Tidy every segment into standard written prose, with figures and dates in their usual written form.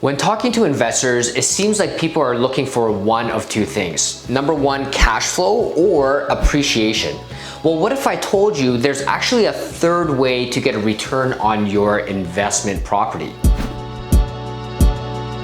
When talking to investors, it seems like people are looking for one of two things. Number one, cash flow or appreciation. Well, what if I told you there's actually a third way to get a return on your investment property?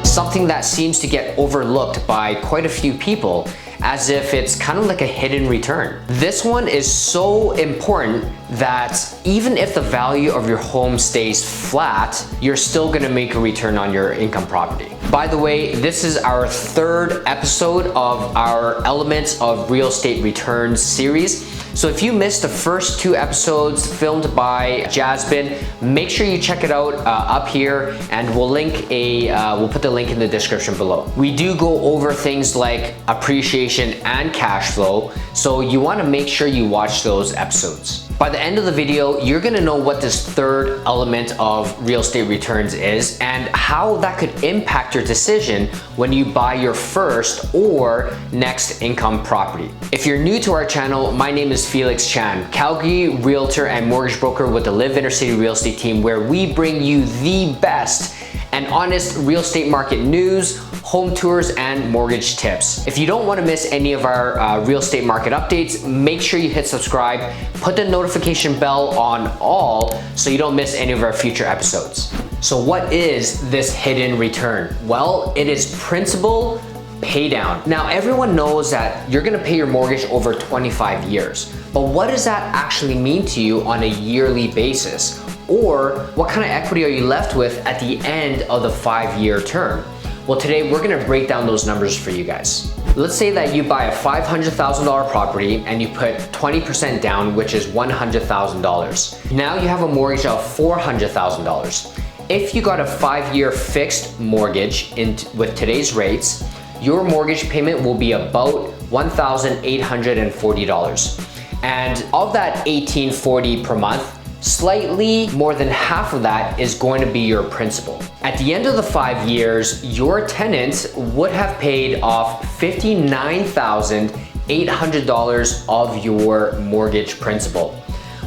Something that seems to get overlooked by quite a few people, as if it's kind of like a hidden return. This one is so important that even if the value of your home stays flat, you're still gonna make a return on your income property. By the way, this is our third episode of our Elements of Real Estate Returns series. So if you missed the first two episodes filmed by Jasmine, make sure you check it out up here, and we'll put the link in the description below. We do go over things like appreciation and cash flow, so you want to make sure you watch those episodes. By the end of the video, you're gonna know what this third element of real estate returns is and how that could impact your decision when you buy your first or next income property. If you're new to our channel, my name is Felix Chan, Calgary realtor and mortgage broker with the Live Inner City Real Estate team, where we bring you the best and honest real estate market news, home tours, and mortgage tips. If you don't want to miss any of our real estate market updates, make sure you hit subscribe, put the notification bell on all so you don't miss any of our future episodes. So what is this hidden return? Well, it is principal pay down. Now, everyone knows that you're gonna pay your mortgage over 25 years, but what does that actually mean to you on a yearly basis? Or what kind of equity are you left with at the end of the 5-year term? Well, today we're gonna break down those numbers for you guys. Let's say that you buy a $500,000 property and you put 20% down, which is $100,000. Now you have a mortgage of $400,000. If you got a 5-year fixed mortgage with today's rates, your mortgage payment will be about $1,840. And of that $1,840 per month, slightly more than half of that is going to be your principal. At the end of the 5 years, your tenant would have paid off $59,800 of your mortgage principal.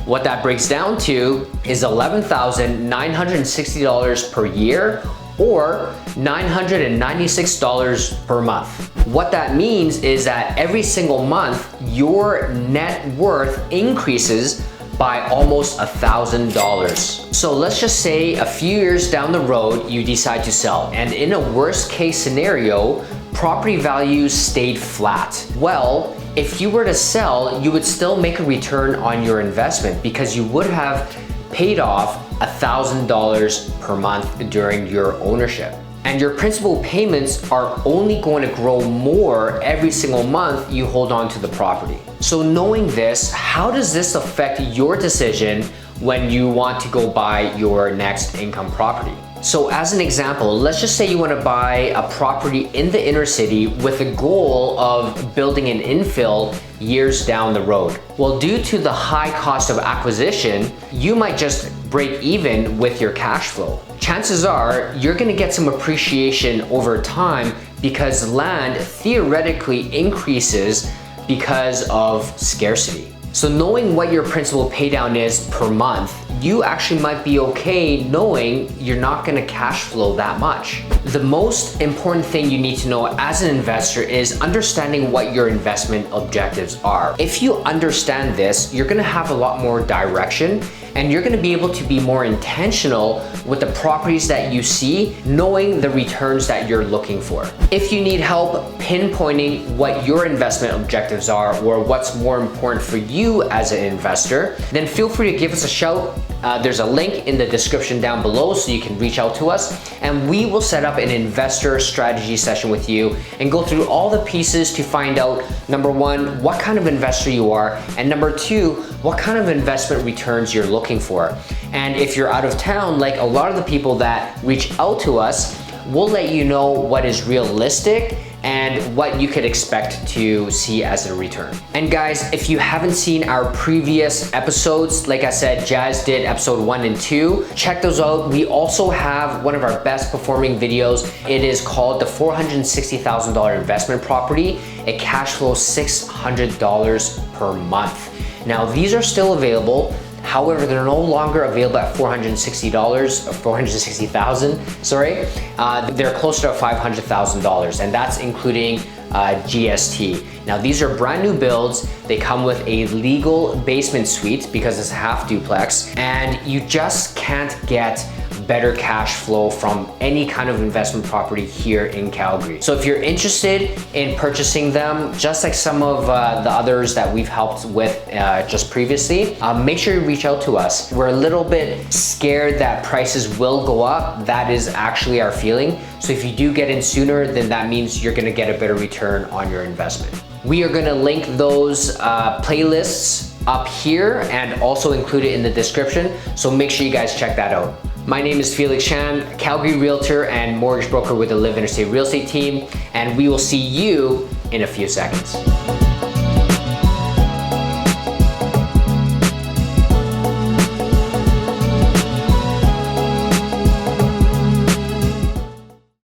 What that breaks down to is $11,960 per year, or $996 per month. What that means is that every single month, your net worth increases by almost $1,000. So let's just say a few years down the road, you decide to sell, and in a worst case scenario, property values stayed flat. Well, if you were to sell, you would still make a return on your investment because you would have paid off $1,000 per month during your ownership. And your principal payments are only going to grow more every single month you hold on to the property. So knowing this, how does this affect your decision when you want to go buy your next income property? So as an example, let's just say you want to buy a property in the inner city with the goal of building an infill years down the road. Well, due to the high cost of acquisition, you might just break even with your cash flow. Chances are you're going to get some appreciation over time because land theoretically increases because of scarcity. So knowing what your principal paydown is per month, you actually might be okay knowing you're not gonna cash flow that much. The most important thing you need to know as an investor is understanding what your investment objectives are. If you understand this, you're gonna have a lot more direction, and you're gonna be able to be more intentional with the properties that you see, knowing the returns that you're looking for. If you need help pinpointing what your investment objectives are or what's more important for you as an investor, then feel free to give us a shout. There's a link in the description down below so you can reach out to us, and we will set up an investor strategy session with you and go through all the pieces to find out, number one, what kind of investor you are, and number two, what kind of investment returns you're looking for. And if you're out of town, like a lot of the people that reach out to us, we'll let you know what is realistic and what you could expect to see as a return. And guys, if you haven't seen our previous episodes, like I said, Jazz did episode 1 and 2, check those out. We also have one of our best performing videos. It is called the $460,000 investment property. It cash flows $600 per month. Now, these are still available. However, they're no longer available at $460 or $460,000, sorry. They're closer to $500,000, and that's including GST. Now these are brand new builds. They come with a legal basement suite because it's a half duplex, and you just can't get better cash flow from any kind of investment property here in Calgary. So if you're interested in purchasing them, just like some of the others that we've helped with just previously, make sure you reach out to us. We're a little bit scared that prices will go up. That is actually our feeling. So if you do get in sooner, then that means you're gonna get a better return on your investment. We are gonna link those playlists up here and also include it in the description. So make sure you guys check that out. My name is Felix Chan, Calgary Realtor and mortgage broker with the Live Interstate Real Estate team, and we will see you in a few seconds.